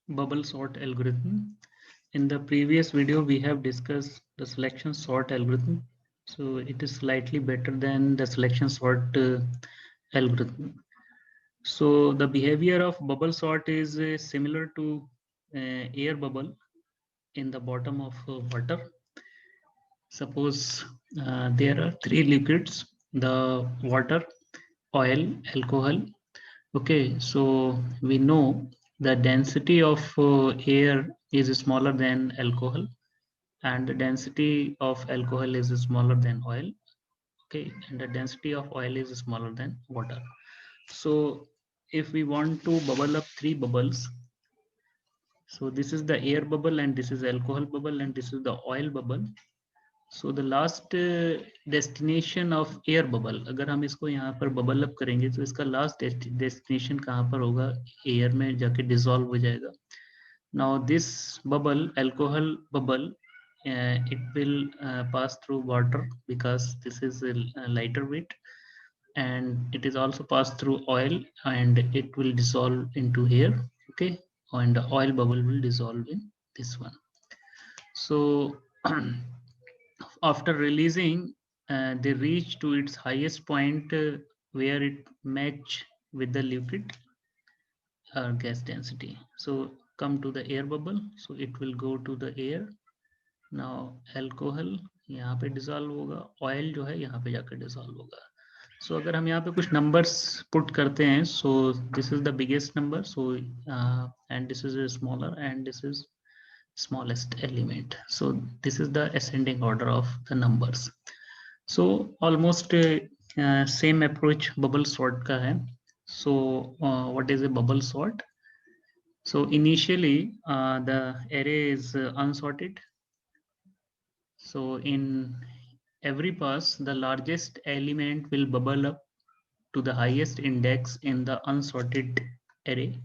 Bubble sort algorithm. In the previous video, we have discussed the selection sort algorithm. So it is slightly better than the selection sort algorithm. So the behavior of bubble sort is similar to air bubble in the bottom of water. Suppose there are three liquids, the water, oil, alcohol. Okay, so we know the density of air is smaller than alcohol, and the density of alcohol is smaller than oil. Okay, and the density of oil is smaller than water. So if we want to bubble up three bubbles, so this is the air bubble, and this is alcohol bubble, and this is the oil bubble. So the last destination of air bubble, अगर हम इसको यहाँ पर bubble up करेंगे तो इसका last destination कहाँ पर होगा? air में जाके dissolve हो जाएगा. Now this bubble, alcohol bubble, it will pass through water because this is a lighter weight, and it is also passed through oil, and it will dissolve into air. Okay, and the oil bubble will dissolve in this one. So after releasing, they reach to its highest point where it match with the liquid gas density. So come to the air bubble, so it will go to the air. Now alcohol यहाँ पे dissolve होगा, oil जो है यहाँ पे जाकर dissolve होगा. So अगर हम यहाँ पे कुछ numbers put करते हैं, so this is the biggest number, so and this is a smaller, and this is smallest element. So this is the ascending order of the numbers. So almost same approach bubble sort का है. So what is a bubble sort? So initially the array is unsorted. So in every pass, the largest element will bubble up to the highest index in the unsorted array.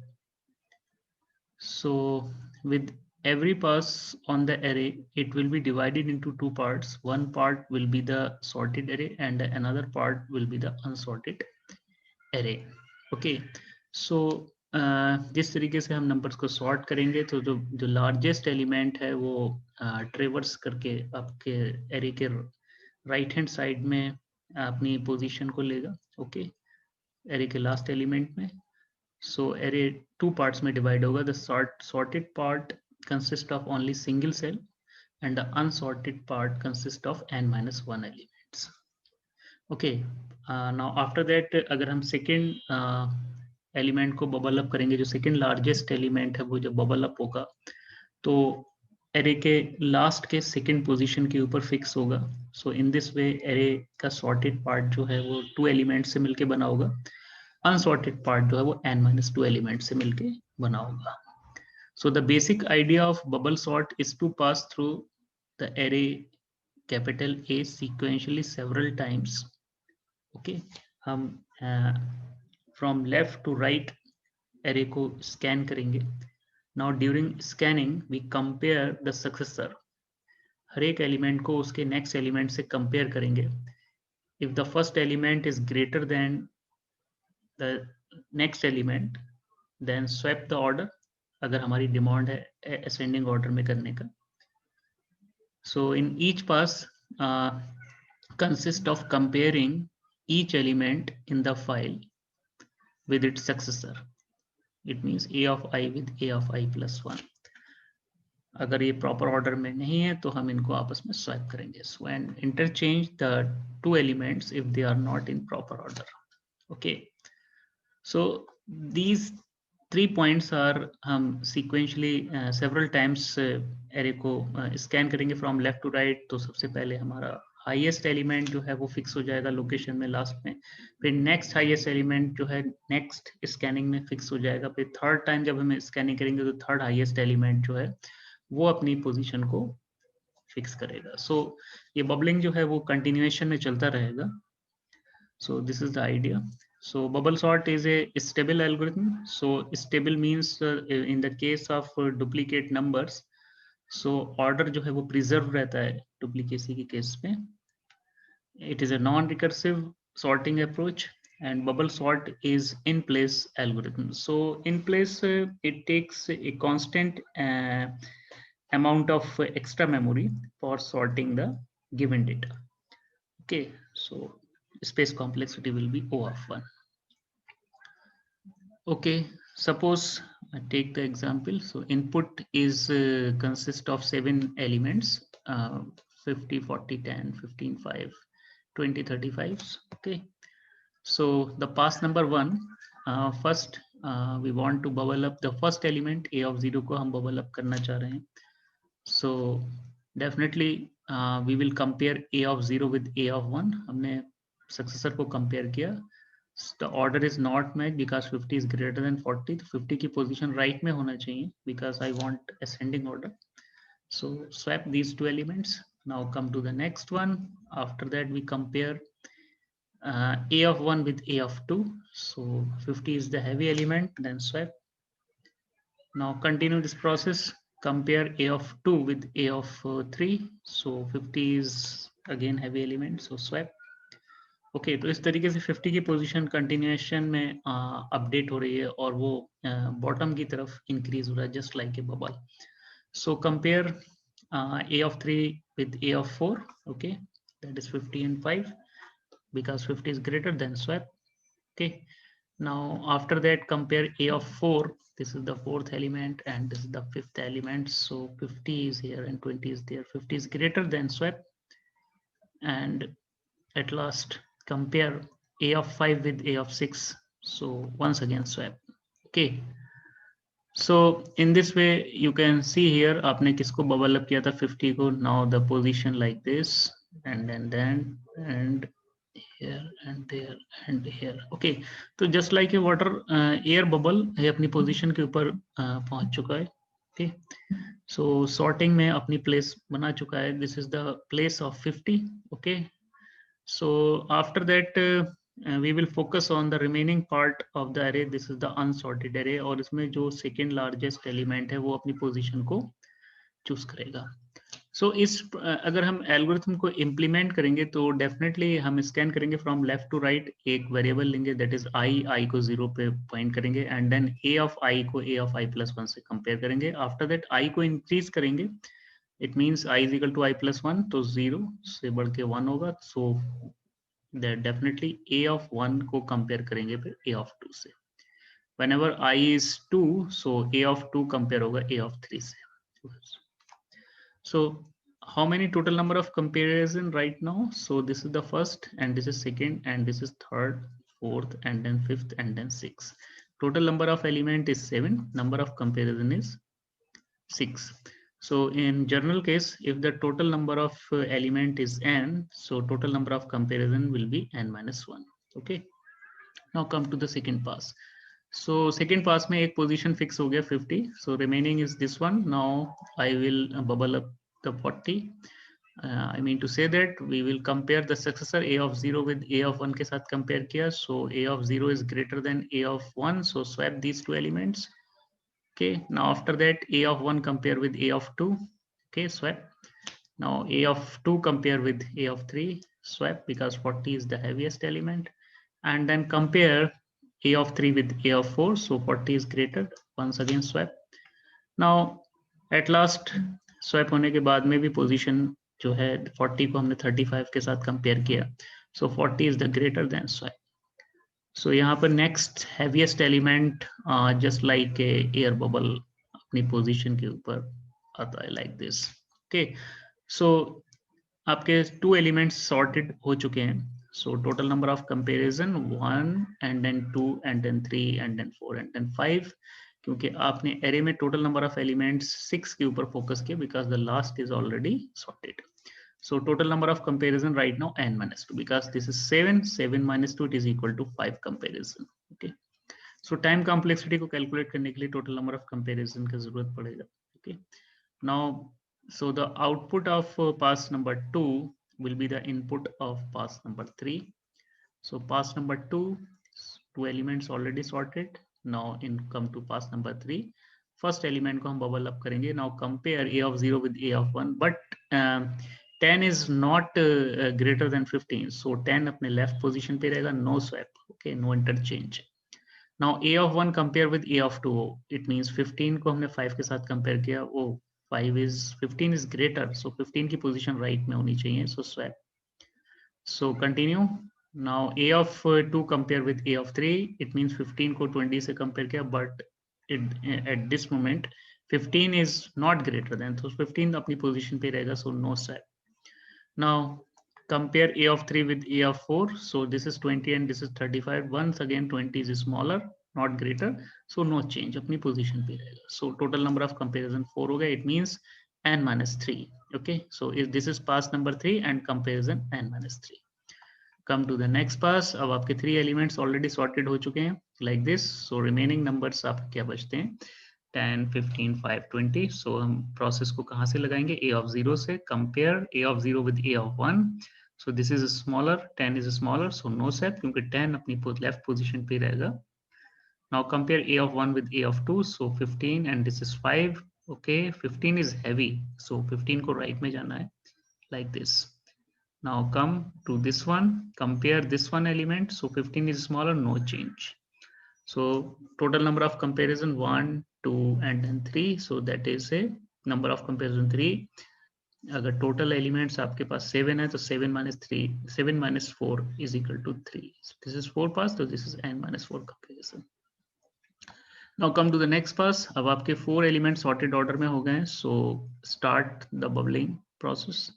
So with every pass on the array, it will be divided into two parts. One part will be the sorted array, and another part will be the unsorted array. Okay, so जिस तरीके से हम numbers को sort करेंगे तो जो largest element है वो ट्रेवर्स करके आपके एरे के राइट हैंड साइड में अपनी पोजीशन को लेगा. ओके, एरे के लास्ट एलिमेंट में. So array two parts में divide होगा. The sorted part consists of only single cell, and the unsorted part consists of n-1 elements. Okay, now after that अगर हम second एलिमेंट को bubble up करेंगे, जो second largest element है वो जब बबल अप होगा तो एरे के लास्ट के सेकेंड पोजीशन के ऊपर फिक्स होगा. सो इन दिस वे एरे का सॉर्टेड पार्ट जो है वो टू एलिमेंट से मिलके बना होगा. अनसॉर्टेड पार्ट जो है वो n-2 एलिमेंट से मिलके बना होगा. So the basic idea of bubble sort is to pass through the array capital A sequentially several times. Okay, हम from left to right array को स्कैन करेंगे. Now during scanning we compare the successor. हर एक element को उसके next element से compare करेंगे. If the first element is greater than the next element, then swap the order, अगर हमारी डिमांड है असेंडिंग ऑर्डर में करने का. So in each pass consist of comparing each element in the file with its successor. It means a of I with a of I plus 1. अगर ये proper order में नहीं है तो हम इनको आपस में स्वैप करेंगे. So and interchange the two elements if they are not in proper order. Okay, so these 3 points are हम sequentially several times array को scan करेंगे from left to right. तो सबसे पहले हमारा हाईएस्ट एलिमेंट जो है वो फिक्स हो जाएगा लोकेशन में लास्ट में. फिर नेक्स्ट हाईएस्ट एलिमेंट जो है नेक्स्ट स्कैनिंग में फिक्स हो जाएगा. फिर थर्ड टाइम जब हम स्कैनिंग करेंगे तो थर्ड हाईएस्ट एलिमेंट जो है वो अपनी पोजीशन को फिक्स करेगा. सो ये बबलिंग जो है वो कंटिन्यूएशन में चलता रहेगा. So this is the idea. So bubble sort is a stable algorithm. So stable means in the case of duplicate numbers, so order जो है वो प्रिजर्व रहता है डुप्लीकेसी के केस में. It is a non-recursive sorting approach. and bubble sort is in place algorithm. So in place, it takes a constant amount of extra memory for sorting the given data. Okay, so space complexity will be O of 1. Okay, suppose I take the example. So input is consist of 7 elements, 50, 40, 10, 15, 5, 20, 35. Okay, so the pass number 1, first we want to bubble up the first element A of 0 को हम bubble up करना चाह रहे हैं. So definitely we will compare A of 0 with A of 1. हमने successor को compare किया. The order is not matched because 50 is greater than 40. तो 50 की position right में होना चाहिए because I want ascending order. So swap these two elements. Now come to the next one. After that we compare A of 1 with A of 2. So 50 is the heavy element, then swap. Now continue this process. Compare A of 2 with A of 3. So 50 is again heavy element, so swap. Okay तो इस तरीके से 50 की position continuation में update हो रही है और वो बॉटम की तरफ इंक्रीज हो रहा है just like a bubble. So compare A of 3 with A of 4. Okay, that is 50 and 5 because 50 is greater than swap. Okay, now after that compare A of 4. This is the fourth element and this is the fifth element. So 50 is here and 20 is there. 50 is greater than swap. And at last compare A of 5 with A of 6. So once again swap. Okay, so in this way you can see here आपने किसको bubble up किया था 50 को. Now the position like this and then and here and there and here. Okay, तो just like a water air bubble है अपनी position के ऊपर पहुंच चुका है. Okay, so sorting में अपनी place बना चुका है. This is the place of 50. Okay, so after that we will focus on the remaining part of the array. This is the unsorted array और इसमें जो second largest element है वो अपनी position को choose करेगा. So इस अगर हम algorithm को implement करेंगे तो definitely हम scan करेंगे from left to right. एक variable लेंगे that is I को 0 पे point करेंगे and then A of I को A of I plus 1 से compare करेंगे. After that I को increase करेंगे. It means I is equal to I plus 1 तो 0 से बढ़ के 1 होगा. So that definitely A of 1 को compare करेंगे फिर A of 2 से. Whenever I is 2, so A of 2 compare होगा A of 3 से. So how many total number of comparison right now? So this is the first and this is second and this is third, fourth and then fifth and then sixth. Total number of element is 7. Number of comparison is 6. So in general case, if the total number of element is n, so total number of comparison will be n minus 1. Okay. Now come to the second pass. So second pass में एक position fix हो गया 50. So remaining is this one. Now I will bubble up the 40. I mean to say that we will compare the successor A of 0 with A of 1 के साथ compare किया. So A of 0 is greater than A of 1. So swap these two elements. Okay, now after that A of 1 compare with A of 2. Okay, swap. Now A of 2 compare with A of 3. Swap because 40 is the heaviest element. And then compare A of 3 with A of 4. So 40 is greater. Once again swap. Now at last swap होने के बाद में भी position जो है 40 को हमने 35 के साथ compare किया. So 40 is the greater than swap. So यहाँ पर next heaviest element just like a air bubble अपनी position के ऊपर आता है like this. Okay, so आपके two elements sorted हो चुके हैं. So total number of comparison 1 and then 2 and then 3 and then 4 and then 5. क्योंकि आपने array में total number of elements 6 के ऊपर focus किया because the last is already sorted. So total number of comparison right now n minus 2 because this is 7 minus 2 it is equal to 5 comparison. Okay, so time complexity को calculate करने के लिए total number of comparison का जरूरत पड़ेगा. Okay, now so the output of pass number 2 will be the input of pass number 3. So pass number 2, two elements already sorted. Now in come to pass number 3. First element को हम bubble up करेंगे. Now compare A of 0 with A of 1, but 10 is not greater than 15, so 10 अपने left position पे रहेगा, no swap, okay, no interchange. Now a of 1 compare with a of 2, it means 15 को हमने 5 के साथ compare किया, वो 15 is greater, so 15 की पोजीशन राइट में होनी चाहिए, so swap. So continue. Now a of 2 compare with a of 3, it means 15 को 20 से कंपेयर किया, but at this moment 15 is not greater than, so 15 अपनी पोजीशन पे रहेगा, so no swap. Now compare a of 3 with a of 4, so this is 20 and this is 35. Once again 20 is smaller, not greater, so no change, अपनी position पे रहेगा. So total number of comparison 4 हो गया, it means n minus 3. Okay, so if this is pass number 3 and comparison n minus 3. Come to the next pass. अब आपके 3 elements already sorted हो चुके हैं like this, so remaining numbers आपके क्या बचते हैं, 10, 15, 5, 20. So हम process को कहाँ से लगाएंगे, a of 0 से. Compare a of 0 with a of 1. So this is smaller, 10 is smaller, so no set, क्योंकि 10 अपनी left position पे रहेगा. Now compare a of 1 with a of 2. So 15 and this is 5. Okay, 15 is heavy, so 15 को right में जाना है like this. Now come to this one, compare this one element. So 15 is smaller, no change. So total number of comparison 1, 2 and then 3. So that is a number of comparison 3. अगर total elements आपके पास 7 है तो 7 minus 3, 7 minus 4 is equal to 3. So this is 4 pass, so this is n minus 4 comparison. Now come to the next pass. अब आपके 4 elements sorted order में हो गए हैं. So start the bubbling process.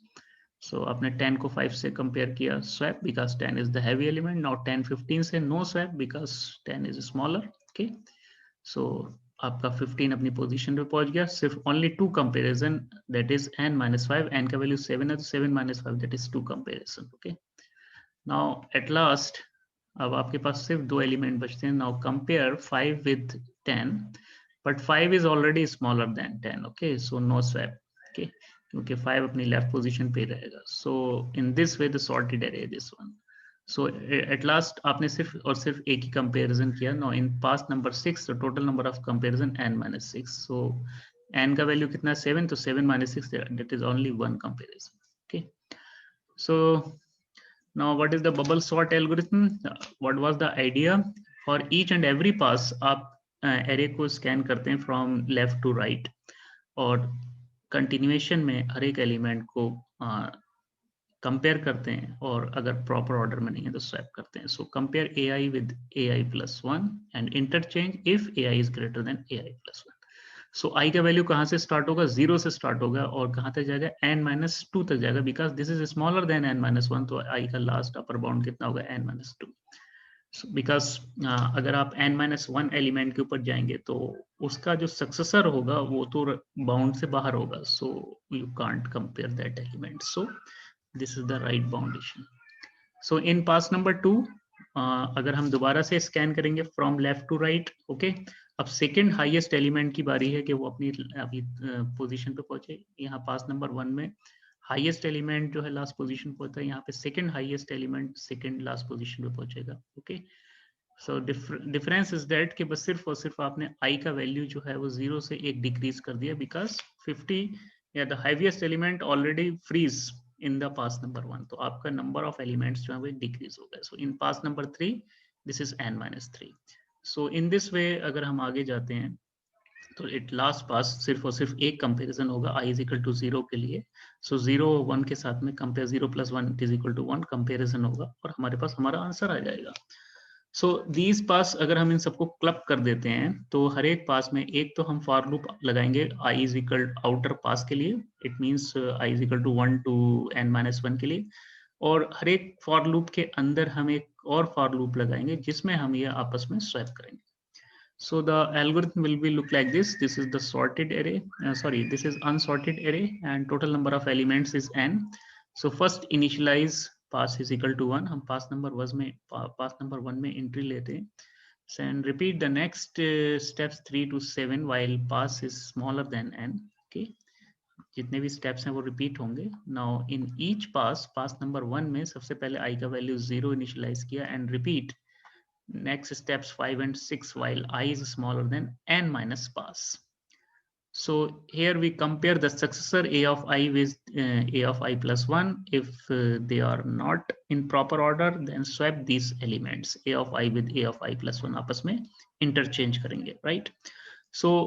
So आपने 10 को 5 से कंपेयर किया, swap because 10 is the heavy element. Now 10 15 से no swap because 10 is smaller. Okay, so आपका 15 अपनी पोजीशन पे पहुंच गया. सिर्फ only 2 comparison, that is n minus 5. n का वैल्यू 7 है तो 7 minus 5, that is 2 comparison. Okay, now at last अब आपके पास सिर्फ 2 एलिमेंट बचते हैं. Now compare 5 with 10, but 5 is already smaller than 10. Okay, so no swap. Okay, क्योंकि 5 अपनी लेफ्ट पोजीशन पे रहेगा. So in this way the sorted array this one. So at last आपने सिर्फ और सिर्फ एक ही कंपैरिजन किया. Now in pass number 6 the total number of comparison n minus 6. So n का वैल्यू कितना है, 7, तो 7 minus 6, that is only one comparison. Okay, so now what is the bubble sort algorithm? What was the idea? For each and every pass आप array को scan करते हैं from left to right, और continuation में हर एक element को compare करते हैं, और अगर प्रॉपर ऑर्डर में नहीं है तो स्वैप करते हैं. So compare A I with A I plus 1 and interchange if A I is greater then A I plus 1. सो आई का वैल्यू कहाँ से स्टार्ट होगा, 0 से स्टार्ट होगा और कहाँ तक जाएगा, n minus 2 तक जाएगा, because this is smaller then n minus 1. तो आई का लास्ट अपर बाउंड कितना होगा, n minus 2. बिकॉज अगर आप n-1 एलिमेंट के ऊपर जाएंगे तो उसका जो सक्सेसर होगा वो तो बाउंड से बाहर होगा, so you can't compare that element. So this is the right boundation. So in pass number 2 अगर हम दोबारा से स्कैन करेंगे from left to right. Okay, अब सेकेंड हाईएस्ट एलिमेंट की बारी है कि वो अपनी अभी पोजीशन पे पहुंचे. यहाँ पास नंबर 1 में हाईएस्ट एलिमेंट जो है लास्ट पोजीशन पे होता है, यहाँ पे second highest element second last position पे पहुंचेगा. Okay, so difference is that कि बस सिर्फ और सिर्फ आपने आई का वैल्यू जो है वो 0 से 1 डिक्रीज कर दिया, बिकॉज 50 या the highest element already freeze in the pass number 1, तो आपका नंबर ऑफ एलिमेंट्स जो है वो डिक्रीज हो गया. So in pass number 3 this is n-3. So in this way अगर हम आगे जाते हैं तो इट लास्ट पास सिर्फ और सिर्फ एक कंपैरिजन होगा i इज इक्वल टू 0 के लिए. सो 0 1 के साथ में compare 0 + 1 is equal to 1 comparison होगा और हमारे पास हमारा आंसर आ जाएगा. सो दीज पास अगर हम इन सबको क्लब कर देते हैं तो हर एक पास में एक तो हम फॉर लूप लगाएंगे i is equal outer pass के लिए, it means i is equal to 1 to n-1 के लिए, और हर एक फॉर लूप के अंदर हम एक और फॉर लूप लगाएंगे जिसमें हम ये आपस में स्वैप करेंगे. So the algorithm will be look like this. This is the sorted array. This is unsorted array, and total number of elements is n. So first initialize pass is equal to 1. हम pass number 1 में entry लेते हैं. And repeat the next steps 3 to 7 while pass is smaller than n. Okay. जितने भी steps हैं वो repeat होंगे. Now in each pass number 1 में सबसे पहले i का value 0 initialize किया and repeat next steps 5 and 6 while I is smaller than n minus pass. So here we compare the successor a of I with a of I plus 1. If they are not in proper order, then swap these elements a of I with a of I plus 1 आपस में interchange करेंगे, right? So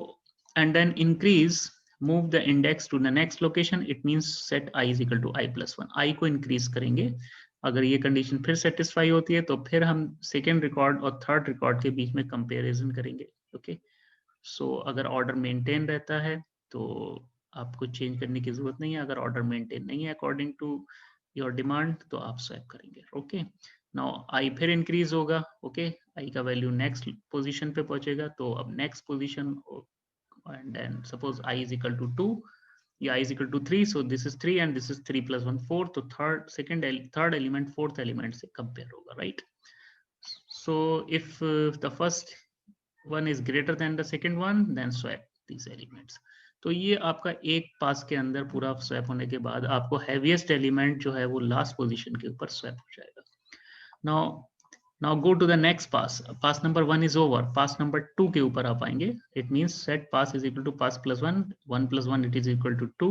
and then increase, move the index to the next location. It means set I is equal to I plus 1. I को increase करेंगे. अगर ये condition फिर satisfy होती है तो फिर हम सेकेंड रिकॉर्ड और थर्ड रिकॉर्ड के बीच में कंपेरिजन करेंगे. ओके, सो अगर ऑर्डर मेंटेन रहता है तो आपको चेंज करने की जरूरत नहीं है. अगर ऑर्डर मेंटेन नहीं है अकॉर्डिंग टू योर डिमांड तो आप स्वैप करेंगे. ओके, नाउ आई फिर इंक्रीज होगा. ओके, आई का वैल्यू नेक्स्ट पोजीशन पे पहुंचेगा. तो अब next position and then suppose I is equal to 2, yeah, I is equal to 3, so this is 3 and this is 3 plus 1 4. तो third element fourth element से compare होगा, right? So if the first one is greater than the second one, then swap these elements. तो ये आपका एक पास के अंदर पूरा स्वैप होने के बाद आपको हैवीएस्ट एलिमेंट जो है वो लास्ट पोजीशन के ऊपर स्वैप हो जाएगा. Now go to the next pass. Pass number 1 is over. Pass number 2 के ऊपर आप आएंगे. It means set pass is equal to pass plus 1. 1 plus 1 it is equal to 2.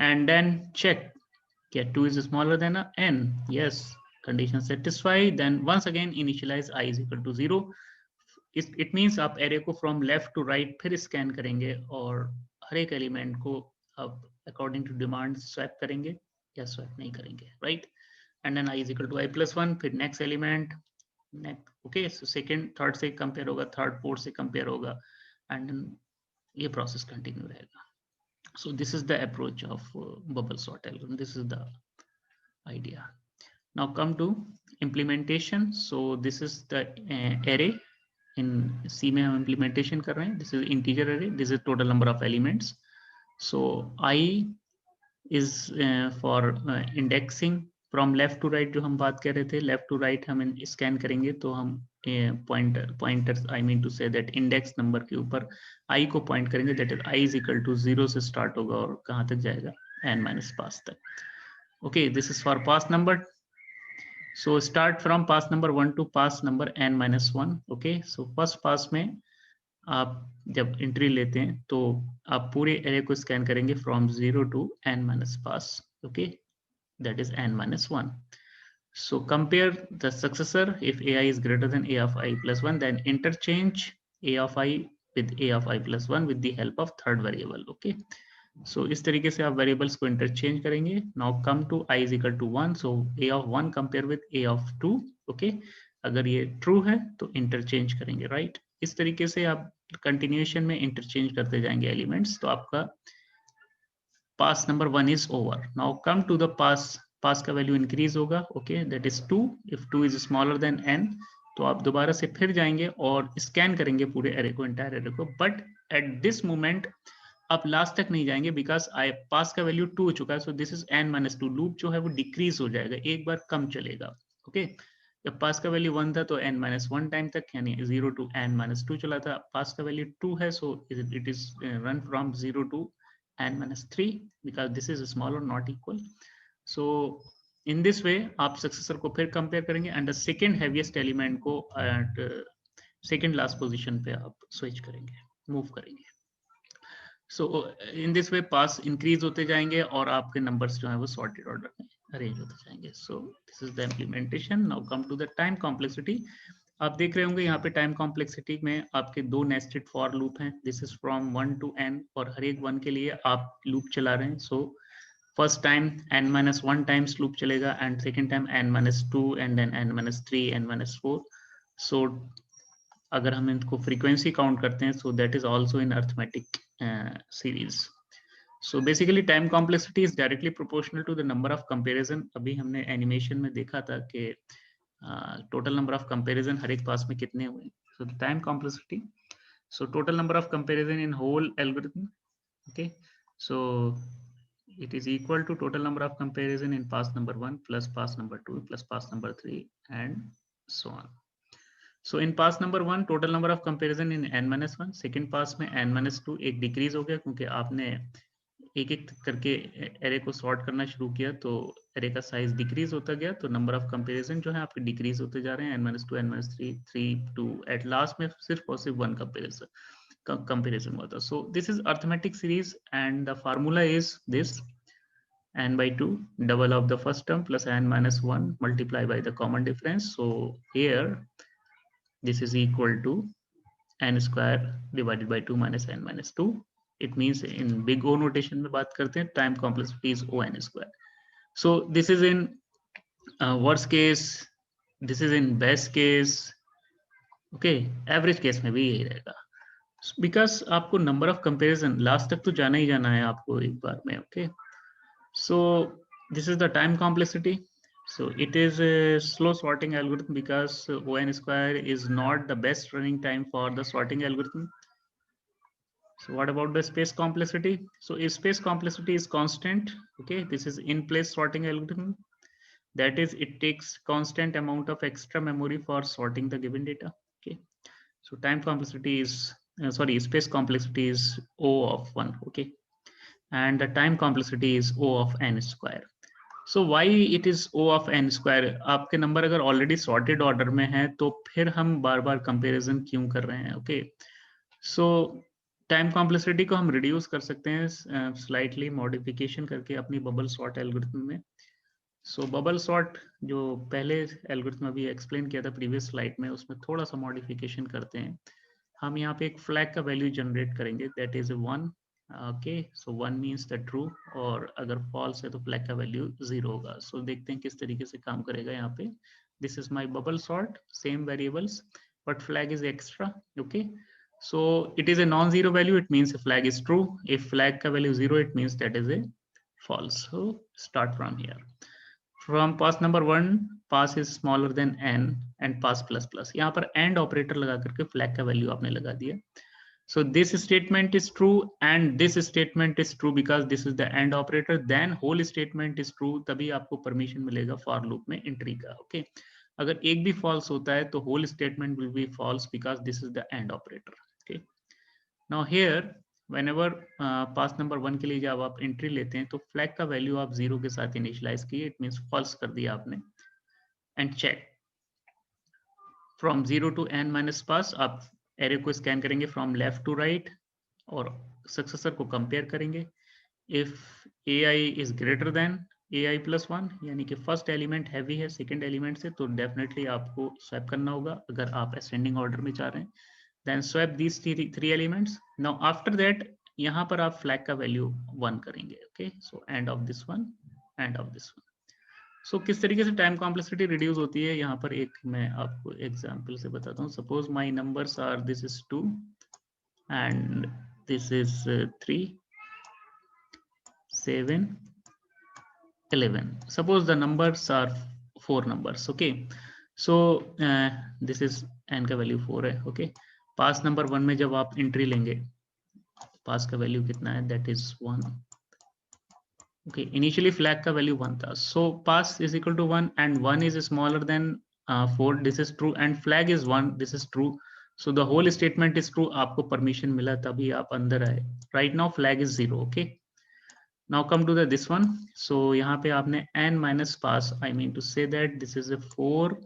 And then check. Yeah, 2 is smaller than n. Yes, condition satisfied. Then once again initialize I is equal to 0. It means आप array को from left to right फिर scan करेंगे और हर एक element को आप according to demand swap करेंगे या swap नहीं करेंगे, right? And then I is equal to I plus 1. फिर next element. Okay, so second third से कंपेयर होगा, थर्ड फोर्थ से कंपेयर होगा एंड ये प्रोसेस कंटिन्यू रहेगा. So this is the approach of bubble sort algorithm. This is the idea. Now come to implementation. So this is the array. In C में हम implementation कर रहे हैं. This is integer array. This is total number of elements. So I is for indexing from left to right. जो हम बात कर रहे थे, लेफ्ट टू राइट हम स्कैन करेंगे तो हम पॉइंटर्स आई मीन टू से दैट इंडेक्स नंबर के ऊपर आई को पॉइंट करेंगे. That is i is equal to 0 से स्टार्ट होगा और कहाँ तक जाएगा, n माइनस पास तक. Okay, this is for pass number. So start from pass number 1 to pass number n minus 1. Okay, so first pass में आप जब एंट्री लेते हैं तो आप पूरे एरे को स्कैन करेंगे from 0 to n minus pass. Okay, that is n minus 1. So compare the successor. If ai is greater than a of I plus 1, then interchange a of I with a of I plus 1 with the help of third variable. Okay, so इस तरीके से आप variables को interchange करेंगे. Now come to I is equal to 1, so a of 1 compare with a of 2. Okay, अगर ये true है तो interchange करेंगे, right? इस तरीके से आप continuation में interchange करते जाएंगे elements. तो आपका pass number 1 is over. Now come to the pass का वैल्यू इंक्रीज होगा. Okay, that is 2. If 2 is smaller then n तो आप दोबारा से फिर जाएंगे और स्कैन करेंगे पूरे एरे को, एंटायर एरे को. बट एट दिस मोमेंट आप लास्ट तक नहीं जाएंगे बिकॉज आई पास का वैल्यू 2 हो चुका है. सो this is n minus 2. Loop जो है वो डिक्रीज हो जाएगा, एक बार कम चलेगा. ओके, जब पास का वैल्यू 1 था तो n माइनस 1 टाइम तक, यानी 0 टू n माइनस 2 चला था. पास का वैल्यू 2 है, so it is run from 0 to n minus 3 because this is small or not equal. So in this way आप successor को फिर compare करेंगे and the second heaviest element को at second last position पे आप switch करेंगे, move करेंगे. So in this way pass increase होते जाएंगे और आपके numbers जो है वो sorted order में arrange होते जाएंगे. So this is the implementation. Now come to the time complexity. आप देख रहे होंगे यहाँ पे टाइम कॉम्प्लेक्सिटी में आपके दो नेस्टेड फॉर लूप हैं. This is from 1 to n और हर एक 1 के लिए आप लूप चला रहे हैं. So first time n minus 1 times loop चलेगा and second time n minus 2 and then n minus 3 n minus 4. So अगर हम इनको फ्रीक्वेंसी काउंट करते हैं so that is also in arithmetic series. So basically time complexity is directly proportional to the number of comparison. अभी हमने animation में देखा था कि total number of comparison हर एक पास में कितने हुए. So the time complexity, so total number of comparison in whole algorithm. Okay, so it is equal to total number of comparison in pass number 1 plus pass number 2 plus pass number 3 and so on. So in pass number 1 total number of comparison in n minus 1. second pass में n minus 2 एक decrease हो गया क्योंकि आपने एक एक करके array को सॉर्ट करना शुरू किया तो एरे का साइज डिक्रीज होता गया. तो नंबर ऑफ कंपैरिजन जो है आपके डिक्रीज होते जा रहे हैं. n-2 n-3 3 2 एट लास्ट में सिर्फ और सिर्फ 1 comparison हुआ था. So this is arithmetic series and the formula is this: n by 2 double of the first term plus n minus 1 multiply by the common difference. So here this is equal to n square divided by 2 minus n minus 2. It means in big O notation में बात करते हैं, time complexity is O n square. So this is in worst case, this is in best case. Okay, average case में भी यही रहेगा. Because आपको number of comparison last तक तो जाना ही जाना है आपको एक बार में. Okay, so this is the time complexity. So it is a slow sorting algorithm because O(n) square is not the best running time for the sorting algorithm. So what about the space complexity? So if space complexity is constant, okay, this is in place sorting algorithm. That is, it takes constant amount of extra memory for sorting the given data. Okay, so time complexity is space complexity is O of 1. Okay, and the time complexity is O of n square. So why it is O of n square? आपके number अगर already sorted order में है तो फिर हम बार बार comparison क्यों कर रहे हैं? ओके, सो टाइम कॉम्प्लेक्सिटी को हम रिड्यूस कर सकते हैं स्लाइटली मॉडिफिकेशन करके अपनी बबल सॉर्ट एल्गोरिथम में. सो बबल सॉर्ट जो पहले एल्गोरिथम अभी एक्सप्लेन किया था प्रीवियस स्लाइड में, उसमें थोड़ा सा मॉडिफिकेशन करते हैं. हम यहाँ पे एक फ्लैग का वैल्यू जनरेट करेंगे, that is 1. Okay, so 1 means the true, और अगर फॉल्स है तो फ्लैग का वैल्यू 0 होगा. सो देखते हैं किस तरीके से काम करेगा यहाँ पे. This is my bubble sort, same variables but flag is extra. Okay, so it is a non zero value, it means flag is true. If flag का value 0, it means that is a false. So start from here. From pass number 1, pass is smaller than n and pass plus plus. यहाँ पर and operator लगा करके flag का value आपने लगा दिया. So this statement is true and this statement is true because this is the and operator. Then whole statement is true. तभी आपको परमिशन मिलेगा फॉर लूप में एंट्री का. ओके, अगर एक भी फॉल्स होता है तो whole statement will be false because this is the and operator. Okay. Now here whenever pass number 1 के लिए जब आप एंट्री लेते हैं तो फ्लैग का वैल्यू आप 0 के साथ इनिशियलाइज किए, इट मींस फॉल्स कर दिया आपने. And check from 0 to n minus pass, आप एरे को स्कैन करेंगे फ्रॉम लेफ्ट टू राइट और सक्सेसर को कंपेयर करेंगे. If ai is greater than ai plus 1, यानी कि फर्स्ट एलिमेंट हैवी है सेकेंड एलिमेंट से, तो डेफिनेटली आपको स्वैप करना होगा अगर आप असेंडिंग ऑर्डर में जा रहे हैं. Then swap these three elements. Now after that यहाँ पर आप फ्लैग का वैल्यू 1 करेंगे. Okay, so end of this one, end of this one. So किस तरीके से टाइम कॉम्प्लेक्सिटी रिड्यूस होती है यहाँ पर एक मैं आपको एग्जांपल से बताता हूँ. Suppose my numbers are, this is 2 and this is 3, 7, 11. Suppose the numbers are 4 numbers. Okay, so this is n का वैल्यू 4 है. ओके, पास नंबर 1 में जब आप एंट्री लेंगे, पास का वैल्यू कितना है, that is 1. Okay, initially flag का वैल्यू 1 था. So pass is equal to 1 and 1 is smaller than 4, this is true, and flag is 1, this is true. So the whole statement is true. आपको permission मिला तभी आप अंदर आए. Right now flag is 0. Okay, now come to the this one. So यहाँ पे आपने n minus pass, I mean to से that this is a 4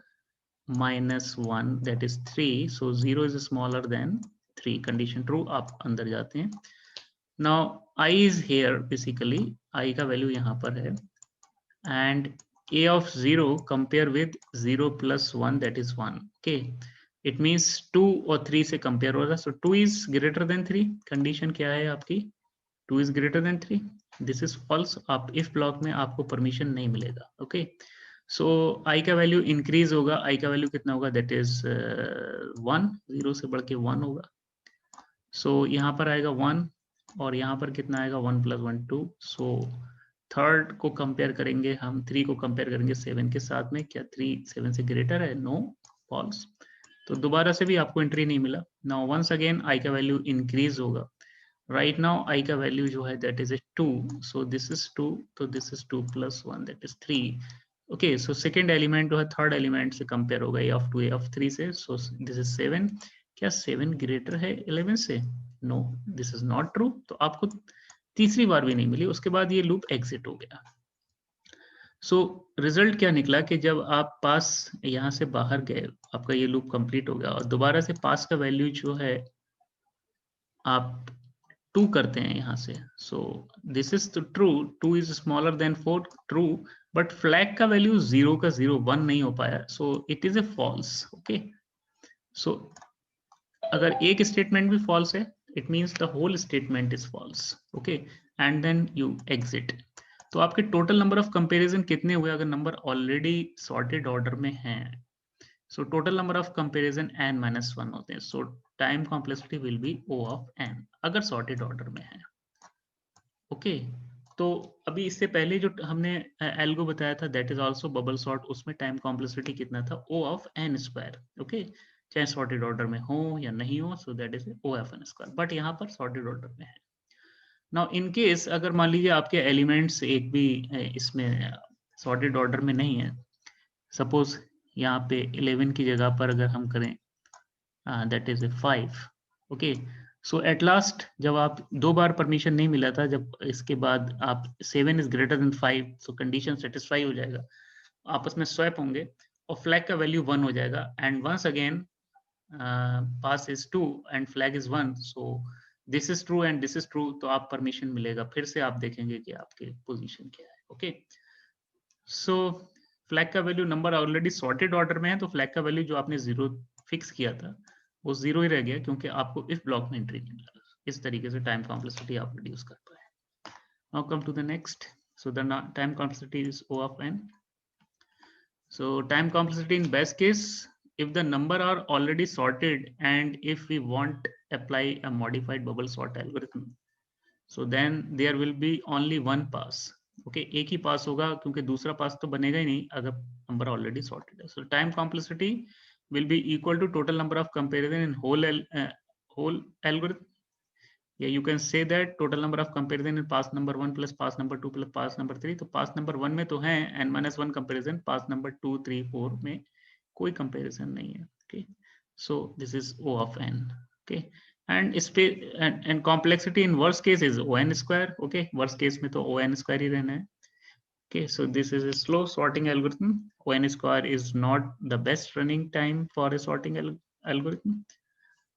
minus 1, that is 3. so 0 is smaller than 3, condition true. आप अंदर जाते हैं. now I is here, basically I का value यहाँ पर है, and a of 0 compare with 0 plus 1, that is 1. okay, it means 2 और 3 से compare हो रहा है. so 2 is greater than 3. condition क्या है आपकी, 2 is greater than 3. this is false. आप if ब्लॉक में आपको परमिशन नहीं मिलेगा. okay, सो आई का वैल्यू इंक्रीज होगा. आई का वैल्यू कितना होगा, दैट इज 1, 0 से बढ़ के 1 होगा. सो यहाँ पर आएगा 1 और यहाँ पर कितना आएगा, 1 प्लस 1 2. सो थर्ड को कंपेयर करेंगे हम, 3 को कंपेयर करेंगे 7 के साथ में. क्या 3 7 से ग्रेटर है, नो, फॉल्स. तो दोबारा से भी आपको एंट्री नहीं मिला. नाउ वंस अगेन आई का वैल्यू इंक्रीज होगा. राइट नाउ आई का वैल्यू जो है that is 2. So this is 2, तो this is 2 plus 1, that is 3. Okay, so second element जो है थर्ड एलिमेंट से कंपेयर होगा, ए ऑफ 2 ए ऑफ 3 से. So this is 7. क्या 7 ग्रेटर है 11 से, no, this is not true. तो आपको तीसरी बार भी नहीं मिली, उसके बाद ये लूप एग्जिट हो गया. सो रिजल्ट क्या निकला कि जब आप पास यहाँ से बाहर गए, आपका ये लूप कंप्लीट हो गया और दोबारा से पास का वैल्यू जो है आप 2 करते हैं यहाँ से, so this is true, 2 is smaller than 4, true, but flag का वैल्यू 0 का 0 1 नहीं हो पाया, so it is a false. Okay, so अगर एक स्टेटमेंट भी फॉल्स है, it means the whole statement is false. Okay, and then you exit. तो आपके टोटल नंबर ऑफ कंपेरिजन कितने हुए अगर नंबर ऑलरेडी सॉर्टेड ऑर्डर में है? So total number of comparison n-1 होते हैं, सो time complexity will be O of n अगर सॉर्टेड ऑर्डर में है। ओके, तो अभी इससे पहले जो हमने एल्गो बताया था that is also bubble sort, उसमें टाइम कॉम्प्लेक्सिटी कितना था? O of n square. Okay, चाहे सॉर्टेड ऑर्डर में हो या नहीं हो, सो that is O of n square, but यहाँ पर सॉर्टेड ऑर्डर में है। नाउ इन केस अगर मान लीजिए आपके एलिमेंट्स एक भी इसमें सॉर्टेड ऑर्डर में नहीं है, सपोज यहाँ पे 11 की जगह पर अगर हम करें that is A 5। Okay, so at last जब आप 2 बार परमिशन नहीं मिला था, जब इसके बाद आप 7 is greater then 5, so condition satisfy हो जाएगा, आपस में स्वैप होंगे और फ्लैग का वैल्यू 1 हो जाएगा, and once again pass is 2 and flag is 1, so this is true and this is true, तो आप परमिशन मिलेगा, फिर से आप देखेंगे कि आपके पोजीशन क्या है। ओके, सो फ्लैग का value number already sorted order में है, तो फ्लैग का वैल्यू जो आपने 0 फिक्स किया था वो 0 ही रह गया, क्योंकि आपको इफ ब्लॉक में एंट्री नहीं मिला। इस तरीके से टाइम कॉम्प्लेक्सिटी आप रिड्यूस कर पाए। Now come to the next, so the time complexity is O of n. So time complexity in best case, if the number are already sorted and if we want apply a modified bubble sort algorithm, so then there will be only one pass. Okay, एक ही पास होगा, क्योंकि दूसरा पास तो बनेगा ही नहीं अगर number already sorted है। सो time complexity will be equal to total number of comparison in whole algorithm. Yeah, you can say that total number of comparison in pass number 1 plus pass number 2 plus pass number 3. तो pass number 1 में तो है n-1 comparison, pass number 2 3 4 में कोई comparison नहीं है। Okay, so this is O of n. Okay, and space and complexity in worst case is O(n) square. Okay, worst case में तो O(n) square ही रहना है। Okay, so this is a slow sorting algorithm. O(n) square is not the best running time for a sorting algorithm.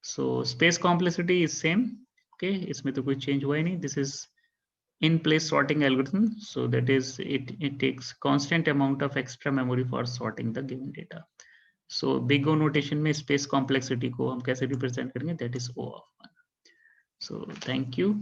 So space complexity is same. Okay, इसमें तो कोई change हुआ ही नहीं. This is in place sorting algorithm. So that is it takes constant amount of extra memory for sorting the given data. So big O notation में space complexity को हम कैसे represent करेंगे? That is O of 1. So thank you.